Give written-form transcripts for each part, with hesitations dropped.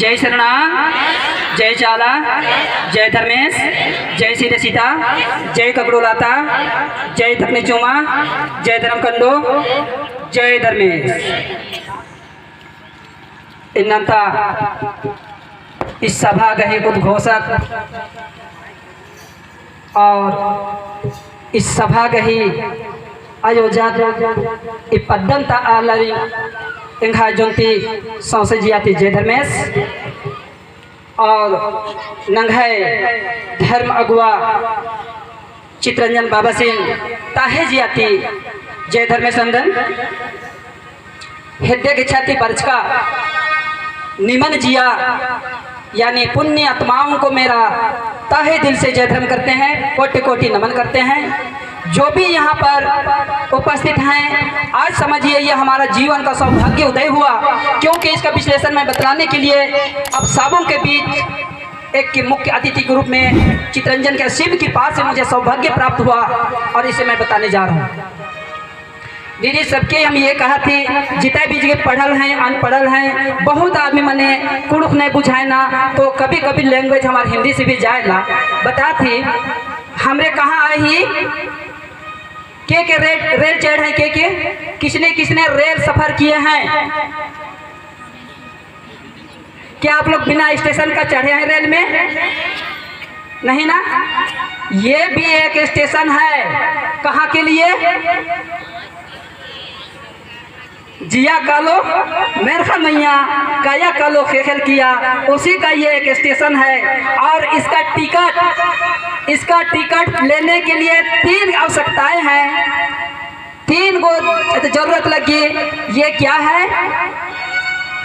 जय शरणा, जय चाला, जय धर्मेश, जय श्री सीता, जय ककड़ोलाता, जय थकने चुमा, जय धर्मकंडो, जय धर्मेश। इन्नंता इस सभा गहे उद्घोषक और इस सभा गही आयोजक इपद्दंता आलरी इंघा जोंती सौसे जियाती जय धर्मेश और नंघाई धर्म अगुआ चित्रंजन बाबा सिंह ताहे जियाती जय धर्मेश अंदन हृदय की छाती बरचका निमन जिया यानी पुण्य आत्माओं को मेरा ताहे दिल से जय धर्म करते हैं, कोटि कोटि नमन करते हैं। जो भी यहाँ पर उपस्थित हैं, आज समझिए ये हमारा जीवन का सौभाग्य उदय हुआ, क्योंकि इसका विश्लेषण मैं बतलाने के लिए अब सबों के बीच एक मुख्य अतिथि के रूप में चित्रंजन के शिव की पास से मुझे सौभाग्य प्राप्त हुआ और इसे मैं बताने जा रहा हूँ। दीदी सबके हम ये कहा थी जितने भी जगह पढ़ल हैं अनपढ़ल हैं, बहुत आदमी मने कुड़ुक नहीं बुझाए ना, तो कभी कभी लैंग्वेज हमारे हिंदी से भी जाए ना बता थी। हमरे कहाँ आई ही के रेल चढ़ है के किसने किसने रेल सफर किए हैं? क्या आप लोग बिना स्टेशन का चढ़े हैं रेल में? नहीं ना। ये भी एक स्टेशन है, कहाँ के लिए? जिया कालो मेरखा मैया काया कालो खेल किया, उसी का ये एक स्टेशन है। और इसका टिकट लेने के लिए 3 आवश्यकताएं हैं, 3 को जरूरत लगी। ये क्या है?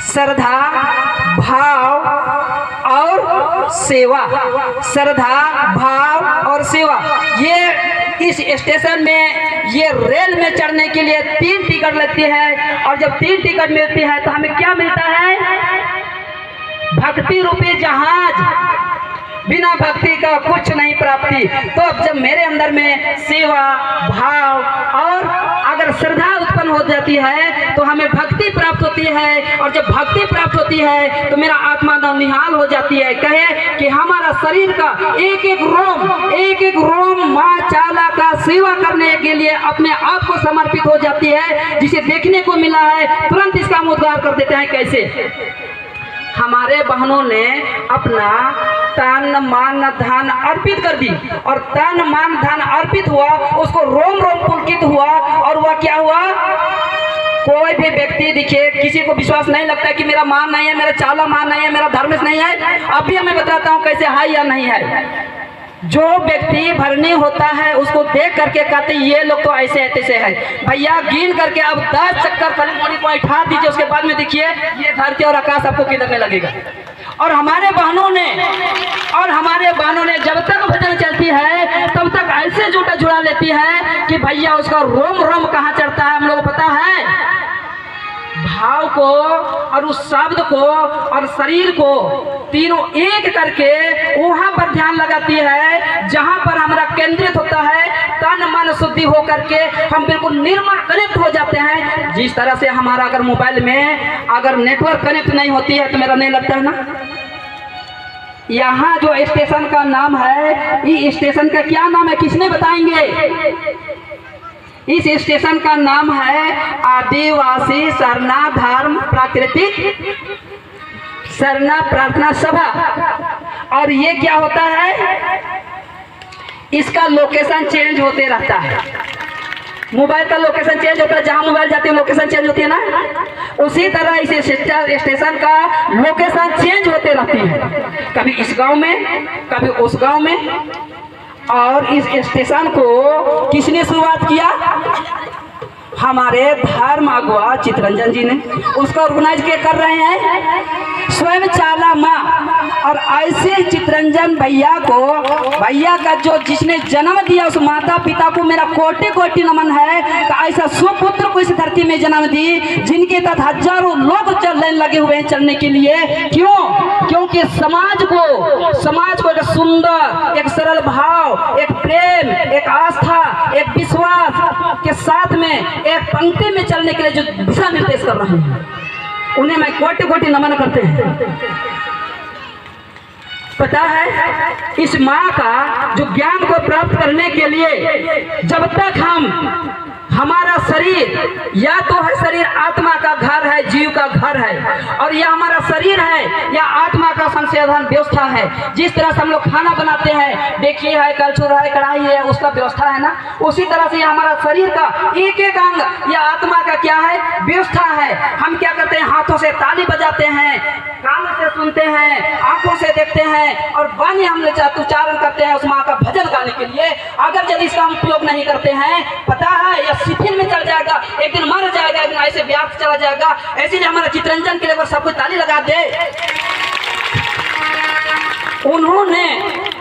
श्रद्धा, भाव और सेवा। श्रद्धा, भाव और सेवा। ये इस स्टेशन में ये रेल में चढ़ने के लिए 3 टिकट लगती है, और जब 3 टिकट मिलती है तो हमें क्या मिलता है? भक्ति रूपी जहाज। बिना भक्ति का कुछ नहीं प्राप्ति। तो अब जब मेरे अंदर में सेवा, भाव और अगर श्रद्धा उत्पन्न हो जाती है तो हमें भक्ति प्राप्त होती है, और जब भक्ति प्राप्त होती है तो मेरा आत्मा नवनिहाल हो जाती है। कहे कि हमारा शरीर का एक एक रोम माँ चाला का सेवा करने के लिए अपने आप को समर्पित हो जाती है। जिसे देखने को मिला है तुरंत इसका हम उद्धार कर देते हैं। कैसे? हमारे बहनों ने अपना तन मान धन अर्पित कर दी, और तन मान धन अर्पित हुआ, उसको रोम रोम पुलकित हुआ। और वह क्या हुआ? कोई भी व्यक्ति दिखे, किसी को विश्वास नहीं लगता कि मेरा मान नहीं है, मेरा चाला मान नहीं है, मेरा धर्मेश नहीं है। अभी मैं बताता हूँ कैसे है या नहीं है। जो व्यक्ति भरनी होता है उसको देख करके कहते ये लोग तो ऐसे ऐसे है। भैया गिन करके अब 10 चक्कर खाली बॉडी को उठा दीजिए, उसके बाद में देखिए ये धरती और आकाश आपको किधर में लगेगा। और हमारे बहनों ने जब तक भजन चलती है तब तक ऐसे झूठा झुड़ा लेती है कि भैया उसका रोम रोम कहाँ चढ़ता है हम लोग पता है। भाव को और उस शब्द को और शरीर को तीनों एक करके वहां पर ध्यान लगाती है जहां पर हमारा केंद्रित होता है। तन मन शुद्धि हो करके हम बिल्कुल निर्मल कनेक्ट हो जाते हैं। जिस तरह से हमारा अगर मोबाइल में अगर नेटवर्क कनेक्ट नहीं होती है तो मेरा नहीं लगता है ना। यहाँ जो स्टेशन का नाम है, इस स्टेशन का क्या नाम है किसने बताएंगे? इस स्टेशन का नाम है आदिवासी सरना धर्म प्राकृतिक सरना प्रार्थना सभा। और ये क्या होता है? इसका लोकेशन चेंज होते रहता है। मोबाइल का लोकेशन चेंज होता है, जहां मोबाइल जाती है लोकेशन चेंज होती है ना, उसी तरह इस स्टेशन का लोकेशन चेंज होते रहती है। कभी इस गांव में, कभी उस गांव में। और इस स्टेशन को किसने शुरुआत किया? हमारे धर्म अगुआ चित्रंजन जी ने। उसको ऑर्गेनाइज के कर रहे हैं स्वयं चाला माँ। और ऐसे चित्रंजन भैया का जो जिसने जन्म दिया उस माता पिता को मेरा कोटि कोटि नमन है। तो ऐसा सुपुत्र को इस धरती में जन्म दी जिनके तहत हजारों लोग लाइन लगे हुए हैं चलने के लिए। क्यों? क्योंकि समाज को एक सुंदर, एक सरल भाव, एक प्रेम, एक आस्था, एक विश्वास के साथ में एक पंक्ति में चलने के लिए जो दिशा निर्देश कर रहे हैं। उन्हें मैं कोटि कोटि नमन करते हैं। पता है, इस माँ का जो ज्ञान को प्राप्त करने के लिए जब तक हमारा शरीर या तो है शरीर आत्मा का घर है, जीव का घर है, और यह हमारा शरीर है या आत्मा का संसाधन व्यवस्था है। जिस तरह से हम लोग खाना बनाते हैं, देखिए है, कलछुल है, कढ़ाई है, उसका व्यवस्था है ना, उसी तरह से हमारा शरीर का एक एक अंग या आत्मा का क्या है, व्यवस्था है। हम क्या करते हैं, हाथों से ताली बजाते हैं, कानों से सुनते हैं, आंखों से देखते हैं, और वाणी हम उच्चारण करते हैं उस माँ का भजन गाने के लिए। अगर यदि इसका उपयोग नहीं करते हैं, पता है यह शिथिल में चल जाएगा, एक दिन मर जाएगा, एक दिन ऐसे व्याप्त चला जाएगा। ऐसे हमारा चित्रंजन के लिए सब कुछ ताली लगा दे।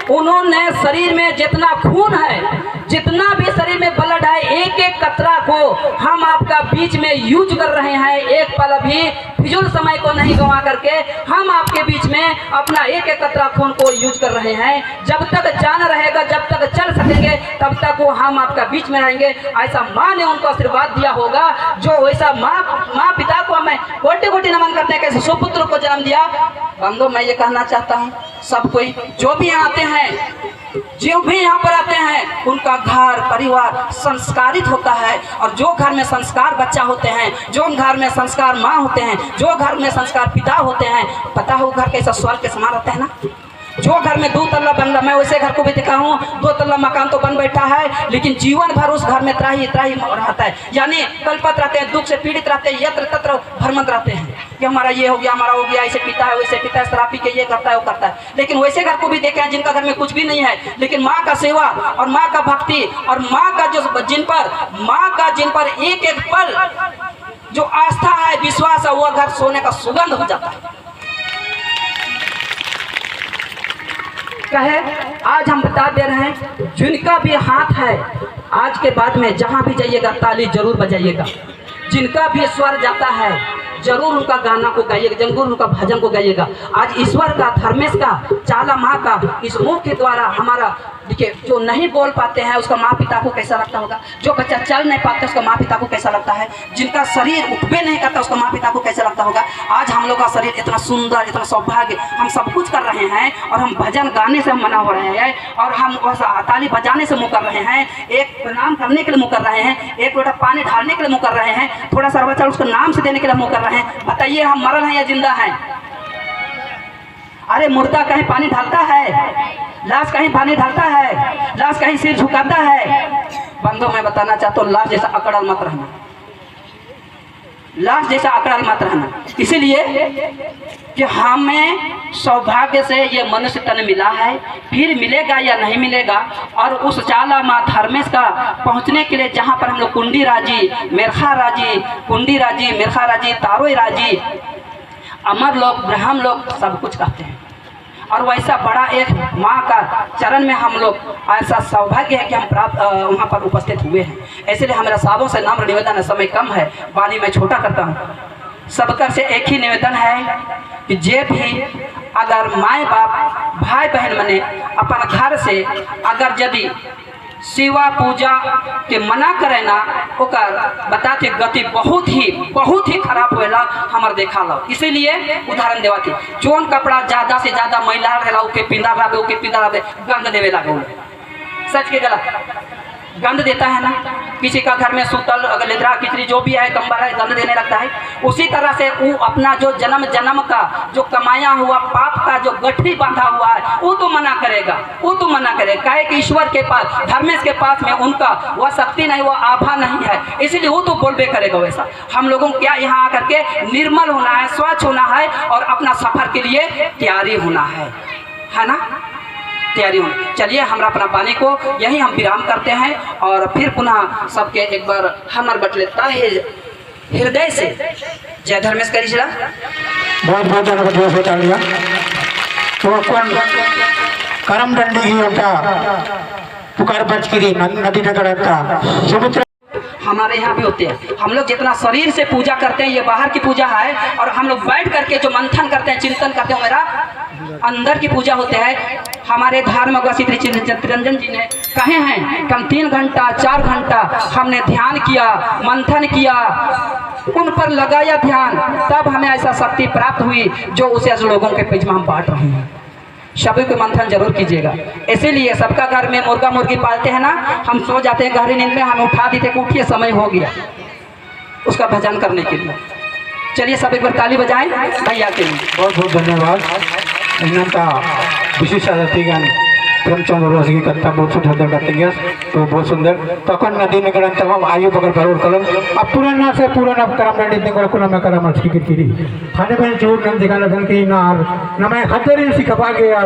उन्होंने शरीर में जितना खून है, जितना भी शरीर में ब्लड है, एक एक कतरा को हम आपका बीच में यूज कर रहे हैं। एक पल भी फिजूल समय को नहीं गंवा करके हम आपके बीच में अपना एक एक कतरा खून को यूज कर रहे हैं। जब तक जान रहेगा, जब तक चल सकेंगे, तब तक वो हम आपका बीच में रहेंगे। ऐसा माँ ने उनको आशीर्वाद दिया होगा, जो वैसा माँ पिता को हमें कोटि कोटि नमन करते हैं, कैसे सुपुत्र को जन्म दिया। बंधु, मैं ये कहना चाहता हूँ, सब कोई जो भी आते हैं, जो भी यहाँ पर आते हैं, उनका घर परिवार संस्कारित होता है। और जो घर में संस्कार बच्चा होते हैं, जो घर में संस्कार माँ होते हैं, जो घर में संस्कार पिता होते हैं, पता हो घर कैसा स्वर्ग के समान रहता है ना। जो घर में 2 तल्ला बंगला, मैं वैसे घर को भी देखा हूँ, 2 तल्ला मकान तो बन बैठा है, लेकिन जीवन भर उस घर में त्राही रहता है, यानी कल्पत रहते हैं, दुख से पीड़ित रहते हैं, यत्र तत्र भ्रमंत रहते हैं कि हमारा ये हो गया, हमारा हो गया, ऐसे पिता है, वैसे पिता है, शराब पी के ये करता है, वो करता है। लेकिन वैसे घर को भी देखे हैं जिनका घर में कुछ भी नहीं है, लेकिन माँ का सेवा और माँ का भक्ति और माँ का जिन पर एक एक पल जो आस्था है, विश्वास है, वह घर सोने का सुगंध हो जाता है। कहे आज हम बता दे रहे हैं, जिनका भी हाथ है, आज के बाद में जहाँ भी जाइएगा ताली जरूर बजाइएगा। जिनका भी स्वर जाता है, जरूर उनका गाना को गाइएगा, जरूर उनका भजन को गाइएगा। आज ईश्वर का, धर्मेश का, चाला माँ का इस मुख के द्वारा हमारा, देखिए, जो नहीं बोल पाते हैं उसका माँ पिता को कैसा लगता होगा, जो बच्चा चल नहीं पाता उसका माँ पिता को कैसा लगता है, जिनका शरीर उठबे नहीं करता उसका माँ पिता को कैसा लगता होगा। आज हम लोग का शरीर इतना सुंदर, इतना सौभाग्य, हम सब कुछ कर रहे हैं, और हम भजन गाने से हम मना हो रहे हैं, और हम ताली बजाने से मुँह कर रहे हैं, एक प्रणाम करने के लिए मुँह कर रहे हैं, एक लोटा पानी ढालने के लिए मुँह कर रहे हैं, थोड़ा सा बच्चा उसको नाम से देने के लिए मुँह कर रहे हैं। बताइए, हम मरल हैं या जिंदा हैं? अरे मुर्दा कहीं पानी ढालता है, लाश कहीं पानी ढालता है, लाश कहीं सिर झुकाता है। बंधु, मैं बताना चाहता हूँ, लाश जैसा अकड़ल मत रहना, लाश जैसा अकड़ल मत रहना। इसीलिए कि हमें सौभाग्य से ये मनुष्य तन मिला है, फिर मिलेगा या नहीं मिलेगा। और उस चाला माँ धर्मेश का पहुँचने के लिए जहाँ पर हम लोग कुंडी राजी, मेरखा राजी, कुंडी राजी, मेरखा राजी, तारोई राजी, अमर लोग, ब्रह्म लोग सब कुछ कहते हैं। और वैसा बड़ा एक माँ का चरण में हम लोग, ऐसा सौभाग्य है कि हम प्राप्त वहाँ पर उपस्थित हुए हैं। इसलिए हमारा साबों से नाम निवेदन है, समय कम है, वाणी मैं छोटा करता हूँ। सबकर से एक ही निवेदन है कि जे भी अगर माए बाप भाई बहन मने अपन घर से अगर यदि सेवा पूजा के मना करे ना, ओकर बताते गति बहुत ही खराब होएला, हमार देखा लो। इसीलिए उदाहरण देवाती, जोन कपड़ा ज़्यादा से ज़्यादा मैला रहेला ओके पिंदा रहे, गंध देवे लगे। सच के गलत? गंध देता है ना। किसी का घर में सूतल, अगर लेदरा खिचड़ी जो भी है, कंबल है, गंध देने लगता है। उसी तरह से वो अपना जो जन्म का जो कमाया हुआ पाप का जो गठरी बांधा हुआ है, वो तो मना करेगा, काहे कि ईश्वर के पास, धर्मेश के पास में उनका वह शक्ति नहीं, वह आभा नहीं है, इसलिए वो तो बोलबे करेगा वैसा। हम लोगों को क्या यहाँ आकर के निर्मल होना है, स्वच्छ होना है, और अपना सफर के लिए तैयारी होना है ना, तैयारी होनी। चलिए, हमरा अपना वाणी को यही हम विराम करते हैं, और फिर पुनः सबके एक बार हमर बटलेता है हृदय से जय धर्मेश करी चला। बहुत बहुत धन्यवाद होता लिया तो अपन करम दंडी ही होता पुकार बच गिरी नदी नगर का समुद्र हमारे यहाँ भी होते हैं। हम लोग जितना शरीर से पूजा करते हैं ये बाहर की पूजा है, और हम लोग बैठ करके जो मंथन करते हैं, चिंतन करते हैं, मेरा अंदर की पूजा होते हैं। हमारे धर्म श्री चित्तरंजन जी ने कहे हैं कि हम 3 घंटा 4 घंटा हमने ध्यान किया, मंथन किया, उन पर लगाया ध्यान, तब हमें ऐसा शक्ति प्राप्त हुई जो उसे लोगों के बीच में हम बांट रहे हैं। सभी को मंथन जरूर कीजिएगा। इसीलिए सबका घर में मुर्गा मुर्गी पालते हैं ना, हम सो जाते हैं गहरी नींद में, हम उठा देते कि उठिए समय हो गया उसका भजन करने के लिए। चलिए सब एक बार ताली बजाएं भैया के लिए। बहुत बहुत धन्यवाद। इनका विशेष अतिथि गान प्रेमचंद्र रसगी कथा बहुत सुंदर करते गया, तो बहुत सुंदर तक नदी निकल तमाम आयु बगर भरोर कलम अब पुराना से पुराना करम नदी को कुना में करम की खाने में जोर नम दिखाना धन की नार नमे खतरे सिखा गया।